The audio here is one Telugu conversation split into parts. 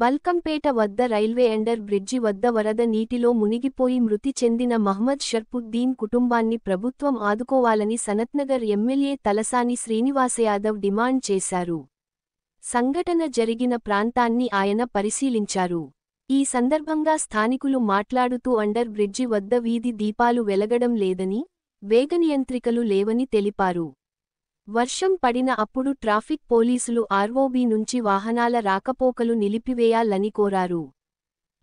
బల్కంపేట వద్ద రైల్వే అండర్ బ్రిడ్జి వద్ద వరద నీటిలో మునిగిపోయి మృతి చెందిన మహ్మద్ షర్పుద్దీన్ కుటుంబాన్ని ప్రభుత్వం ఆదుకోవాలని సనత్నగర్ ఎమ్మెల్యే తలసాని శ్రీనివాసయాదవ్ డిమాండ్ చేశారు. సంఘటన జరిగిన ప్రాంతాన్ని ఆయన పరిశీలించారు. ఈ సందర్భంగా స్థానికులు మాట్లాడుతూ అండర్ బ్రిడ్జి వద్ద వీధి దీపాలు వెలగడం లేదని, వేగనియంత్రికలు లేవని తెలిపారు. వర్షం పడిన అప్పుడు ట్రాఫిక్ పోలీసులు ఆర్ఓబీ నుంచి వాహనాల రాకపోకలు నిలిపివేయాలని కోరారు.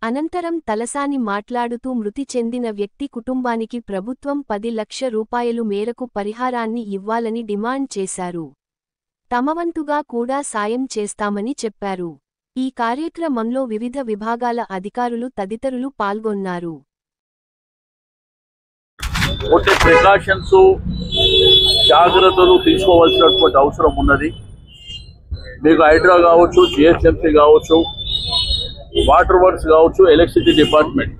అనంతరం తలసాని మాట్లాడుతూ మృతి చెందిన వ్యక్తి కుటుంబానికి ప్రభుత్వం 10 లక్షల రూపాయలు మేరకు పరిహారాన్ని ఇవ్వాలని డిమాండ్ చేశారు. తమవంతుగా కూడా సాయం చేస్తామని చెప్పారు. ఈ కార్యక్రమంలో వివిధ విభాగాల అధికారులు తదితరులు పాల్గొన్నారు. జాగ్రత్తలు తీసుకోవాల్సినటువంటి అవసరం ఉన్నది. మీకు హైడ్రా కావచ్చు, జిహెచ్ఎంసీ కావచ్చు, వాటర్ వర్క్స్ కావచ్చు, ఎలక్ట్రిసిటీ డిపార్ట్మెంట్,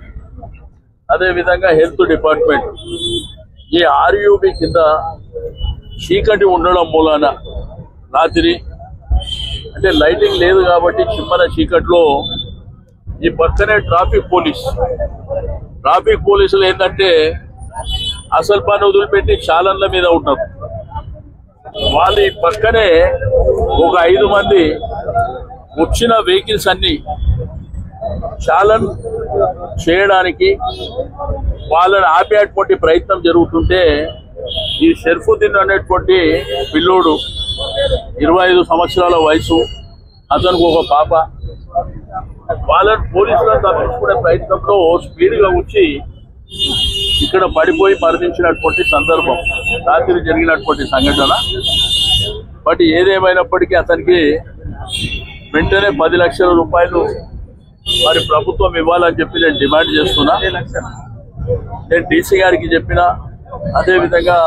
అదేవిధంగా హెల్త్ డిపార్ట్మెంట్, ఈ ఆర్యూబీ కింద చీకటి ఉండడం మూలాన రాత్రి అంటే లైటింగ్ లేదు కాబట్టి చిమ్మన చీకట్లో ఈ పక్కనే ట్రాఫిక్ పోలీసులు ఏంటంటే అసలు పని వదిలిపెట్టి చాలన్ల మీద ఉంటారు. వాళ్ళ పక్కనే ఒక 5 మంది వచ్చిన వెహికల్స్ అన్ని చాలన్ చేయడానికి వాళ్ళని ఆపేటువంటి ప్రయత్నం జరుగుతుంటే ఈ షర్ఫుద్దీన్ అనేటువంటి పిల్లోడు 25 సంవత్సరాల వయసు, అతనికి ఒక పాప, వాళ్ళని పోలీసులను తప్పించుకునే ప్రయత్నంలో స్పీడ్గా వచ్చి ఇక్కడ పడిపోయి మరణించినటువంటి సందర్భం రాత్రి జరిగినటువంటి సంఘటన. బట్ ఏదేమైనప్పటికీ అతనికి వెంటనే 10 లక్షల రూపాయలు మరి ప్రభుత్వం ఇవ్వాలని చెప్పి నేను డిమాండ్ చేస్తున్నా. నేను డీసీ గారికి చెప్పిన, అదేవిధంగా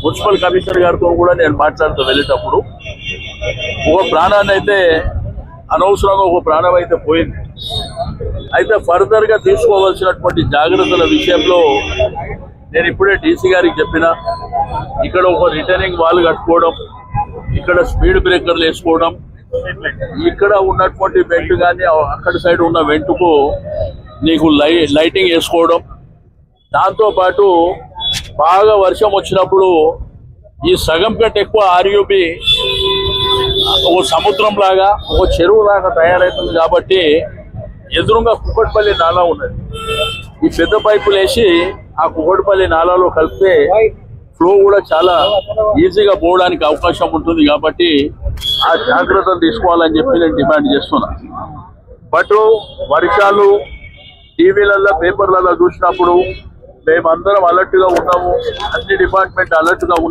మున్సిపల్ కమిషనర్ గారితో కూడా నేను మాట్లాడుతూ వెళ్ళేటప్పుడు ఒక ప్రాణాన్ని అయితే అనవసరంగా ఒక ప్రాణం అయితే పోయింది. అయితే ఫర్దర్గా తీసుకోవాల్సినటువంటి జాగ్రత్తల విషయంలో నేను ఇప్పుడే డీసీ గారికి చెప్పిన, ఇక్కడ ఒక రిటర్నింగ్ వాల్ కట్టుకోవడం, ఇక్కడ స్పీడ్ బ్రేకర్లు వేసుకోవడం, ఇక్కడ ఉన్నటువంటి వెంట్ కానీ అక్కడ సైడ్ ఉన్న వెంట్కు నీకు లైటింగ్ వేసుకోవడం, దాంతోపాటు బాగా వర్షం వచ్చినప్పుడు ఈ సగం కంటే ఎక్కువ ఆర్యూబీ ఒక సముద్రం లాగా ఒక చెరువు లాగా తయారవుతుంది కాబట్టి ఎదురుగా కుక్కట్పల్లి నాలా ఉన్నది. ఈ పెద్ద పైపులు వేసి ఆ కుక్కట్పల్లి నాలాలో కలిపితే ఫ్లో కూడా చాలా ఈజీగా పోవడానికి అవకాశం ఉంటుంది కాబట్టి ఆ జాగ్రత్తలు తీసుకోవాలని చెప్పి నేను డిమాండ్ చేస్తున్నా. బట్ వర్షాలు టీవీలలో పేపర్లలో చూసినప్పుడు మేమందరం అలర్ట్గా ఉన్నాము, అన్ని డిపార్ట్మెంట్ అలర్ట్గా